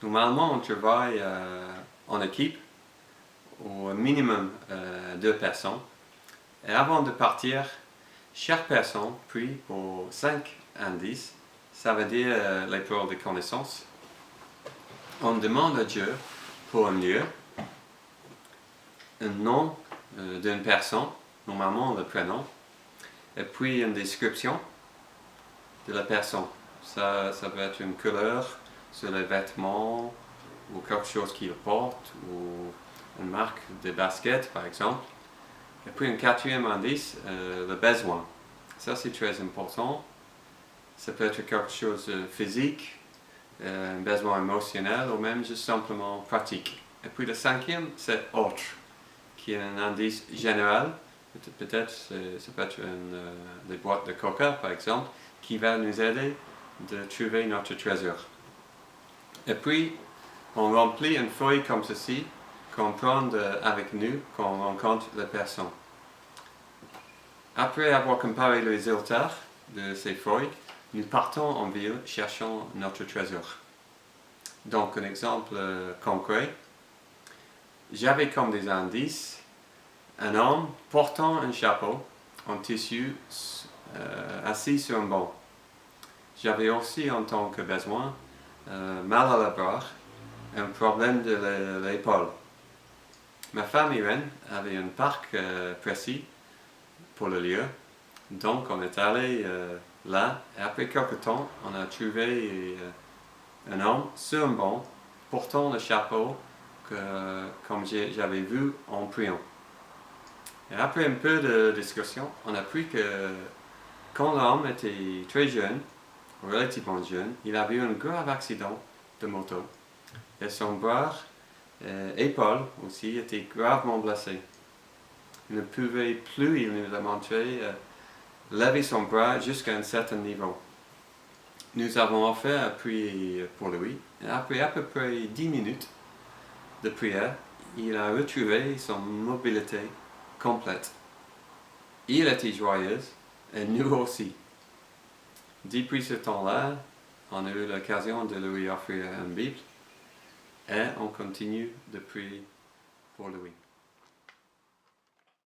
Normalement, on travaille en équipe, au minimum 2 personnes. Et avant de partir, chaque personne prie pour 5 indices, ça veut dire les paroles de connaissance. On demande à Dieu pour un lieu, un nom d'une personne, normalement le prénom, et puis une description de la personne. Ça peut être une couleur sur les vêtements, ou quelque chose qu'il porte, ou une marque de basket par exemple. Et puis un quatrième indice, le besoin. Ça c'est très important. Ça peut être quelque chose de physique, un besoin émotionnel ou même juste simplement pratique. Et puis le cinquième, c'est autre, qui est un indice général. Peut-être ça peut être des boîtes de coca par exemple, qui va nous aider de trouver notre trésor. Et puis, on remplit une feuille comme ceci, qu'on prend avec nous quand on rencontre la personne. Après avoir comparé les résultats de ces feuilles, nous partons en ville cherchant notre trésor. Donc, un exemple concret. J'avais comme des indices un homme portant un chapeau en tissu assis sur un banc. J'avais aussi en tant que besoin mal à la barre, un problème de l'épaule. Ma femme Irène avait un parc précis pour le lieu, donc on est allé là et après quelques temps on a trouvé un homme sur un banc portant le chapeau comme j'avais vu en priant. Et après un peu de discussion, on a appris que quand l'homme était très jeune, relativement jeune, il avait eu un grave accident de moto et son bras et épaule aussi étaient gravement blessés. Il ne pouvait plus, il nous a montré, lever son bras jusqu'à un certain niveau. Nous avons offert un prier pour lui et après à peu près 10 minutes de prière, il a retrouvé son mobilité complète. Il était joyeux et nous aussi. Depuis ce temps-là, on a eu l'occasion de lui offrir une Bible et on continue de prier pour lui.